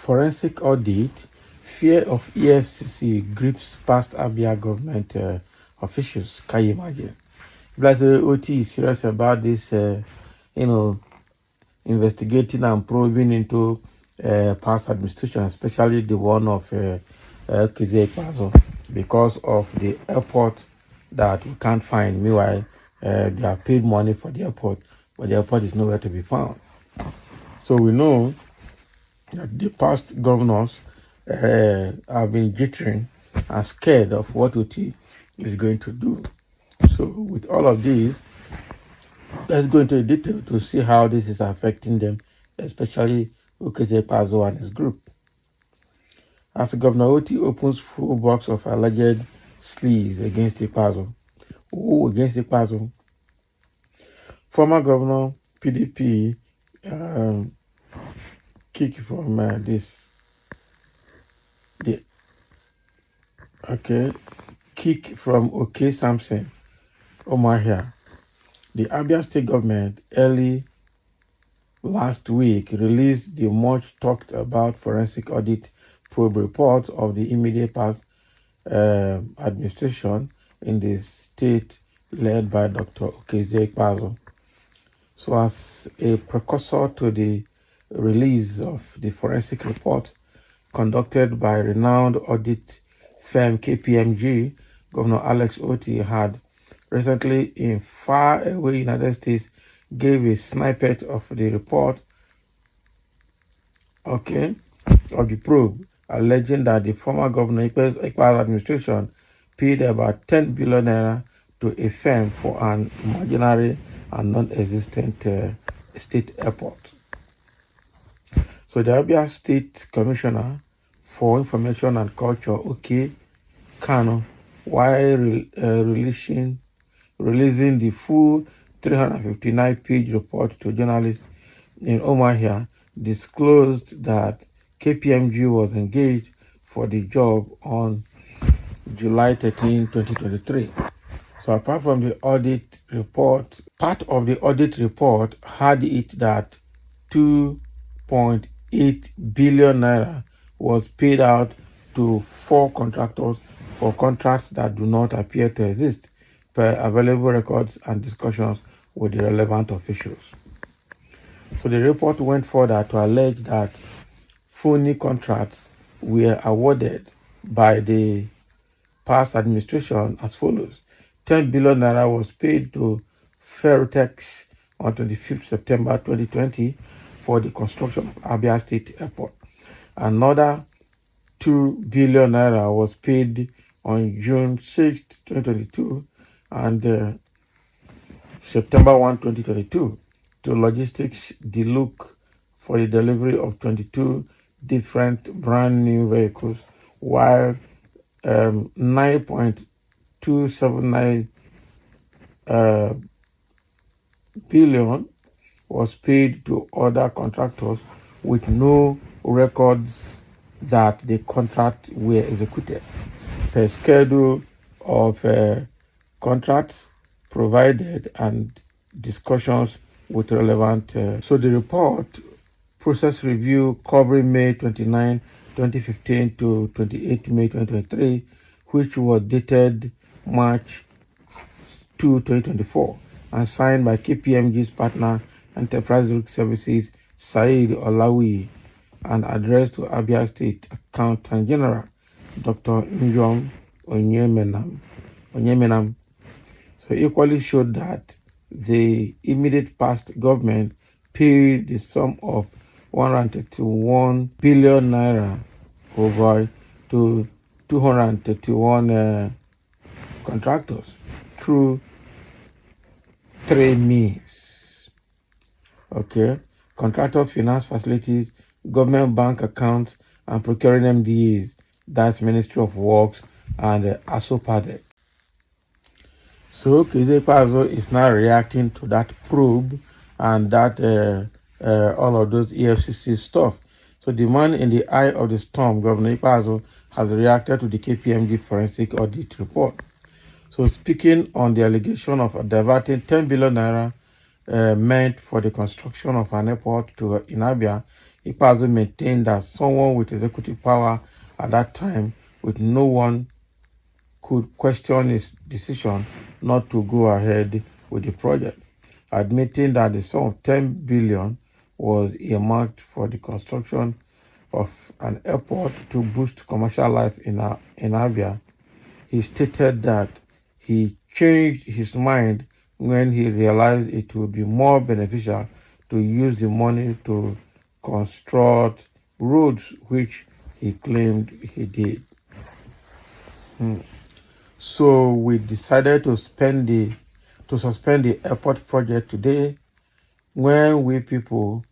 Forensic audit, fear of Efcc grips past Abia government officials. Can you imagine? Like OT is serious about this, investigating and probing into past administration, especially the one of Ikpeazu, because of the airport that we can't find. Meanwhile, they have paid money for the airport, but the airport is nowhere to be found. So we know that the past governors have been jittering and scared of what OT is going to do. So with all of these, let's go into detail to see how this is affecting them, especially Ikpeazu and his group. As Governor Oti opens full box of alleged sleaze against Ikpeazu. Who against Ikpeazu? Former Governor PDP kick from kick from OK Samson Omahia. The Abia state government early last week released the much talked about forensic audit probe report of the immediate past administration in the state led by Dr. Ikpeazu. So as a precursor to the release of the forensic report conducted by renowned audit firm KPMG, Governor Alex Oti had recently in faraway United States gave a snippet of the report of the probe, alleging that the former Governor Ikpeazu administration paid about 10 billion naira to a firm for an imaginary and non-existent state airport. So the Abia State Commissioner for Information and Culture, OK Kano, while releasing the full 359-page report to journalists in Omahia, disclosed that KPMG was engaged for the job on July 13, 2023. So apart from the audit report, part of the audit report had it that 2.8 billion naira was paid out to 4 contractors for contracts that do not appear to exist per available records and discussions with the relevant officials. So the report went further to allege that phony contracts were awarded by the past administration as follows. 10 billion naira was paid to Ferrotex on 25th September 2020 for the construction of Abia State Airport. Another 2 billion naira was paid on June 6, 2022 and September 1, 2022 to Logistics Deluxe for the delivery of 22 different brand new vehicles, while 9.279 billion was paid to other contractors with no records that the contract were executed per schedule of contracts provided and discussions with relevant. So the report, process review covering May 29, 2015 to 28 May 2023, which was dated March 2, 2024, and signed by KPMG's partner Enterprise Risk Services Said Olawi, and addressed to Abia State Accountant General Dr. Njom Onyemenam. So equally showed that the immediate past government paid the sum of 131 billion naira to 231 contractors through 3 means. Contractor finance facilities, government bank accounts, and procuring MDAs, that's Ministry of Works and ASOPADE. So Ikpeazu is now reacting to that probe and that all of those EFCC stuff. So the man in the eye of the storm, Governor Ikpeazu, has reacted to the KPMG forensic audit report. So speaking on the allegation of diverting 10 billion naira meant for the construction of an airport in Abia, Ikpeazu maintained that someone with executive power at that time, with no one, could question his decision not to go ahead with the project, admitting that the sum of 10 billion was earmarked for the construction of an airport to boost commercial life in Abia. He stated that he changed his mind when he realized it would be more beneficial to use the money to construct roads, which he claimed he did. So we decided to suspend the airport project today. When people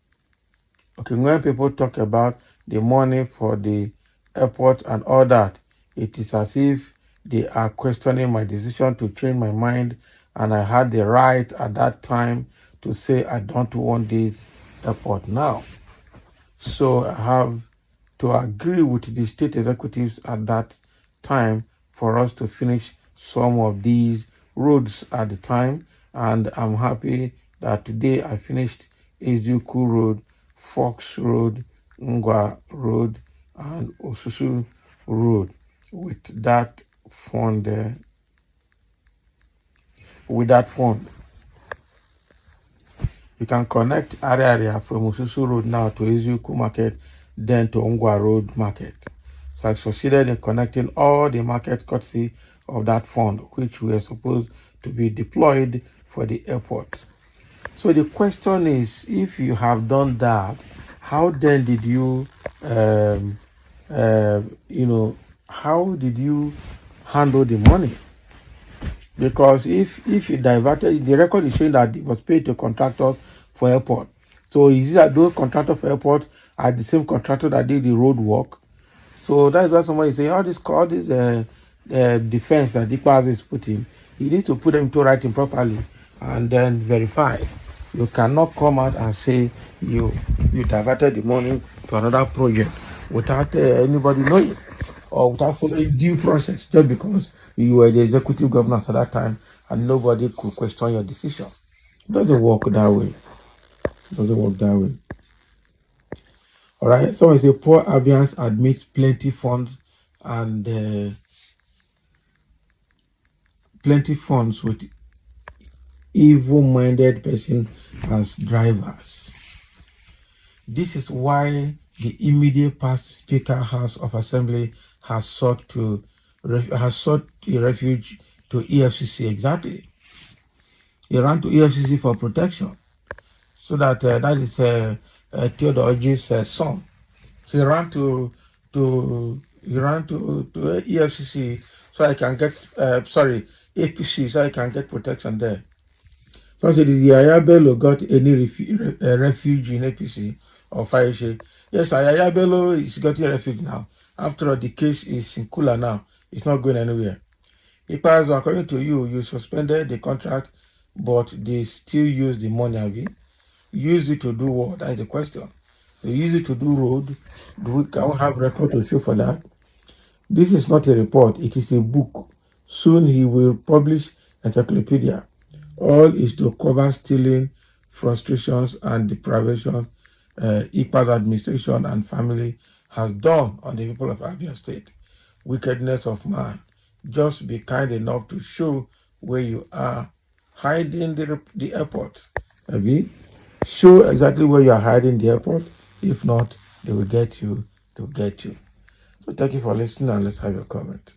talk about the money for the airport and all that, it is as if they are questioning my decision to change my mind, and I had the right at that time to say I don't want this airport now. So I have to agree with the state executives at that time for us to finish some of these roads at the time, and I'm happy that today I finished Ezuku Road, Fox Road, Ngwa Road, and Osusu Road with that fund there. With that fund, you can connect area from Osusu Road now to Ezuku Market, then to Ngwa Road Market. So I succeeded in connecting all the market courtesy of that fund, which were supposed to be deployed for the airport. So the question is, if you have done that, how then did you, how did you handle the money? Because if you diverted, the record is showing that it was paid to contractors for airport. So is it that those contractors for airport are the same contractor that did the road work? So that's why somebody say all this defense that Ikpeazu is putting, you need to put them into writing properly and then verify. You cannot come out and say you diverted the money to another project without anybody knowing or without following due process, just because you were the executive governor at that time and nobody could question your decision. It doesn't work that way. It doesn't work that way. All right. Someone say poor Abians admits plenty funds and plenty funds with evil-minded person as drivers. This is why the immediate past Speaker House of Assembly has sought a refuge to Efcc. Exactly, he ran to Efcc for protection, so that that is Theodore Oji's son. He ran to EFCC so I can get APC so I can get protection there. So I said, did Yaya Bello got any refuge in APC or Fàķè? Yes, Yaya Bello is getting refuge now. After all, the case is in cooler now. It's not going anywhere. Ikpeazu, according to you, you suspended the contract, but they still use the money, have you? Use it to do what? That is the question. They use it to do road. Can we have record to show for that? This is not a report. It is a book. Soon he will publish encyclopedia. All is to cover stealing, frustrations, and deprivation Ikpeazu administration and family has done on the people of Abia State. Wickedness of man. Just be kind enough to show where you are hiding the airport. Abi? Show exactly where you are hiding the airport. If not, they will get you. They will get you. So thank you for listening, and let's have your comment.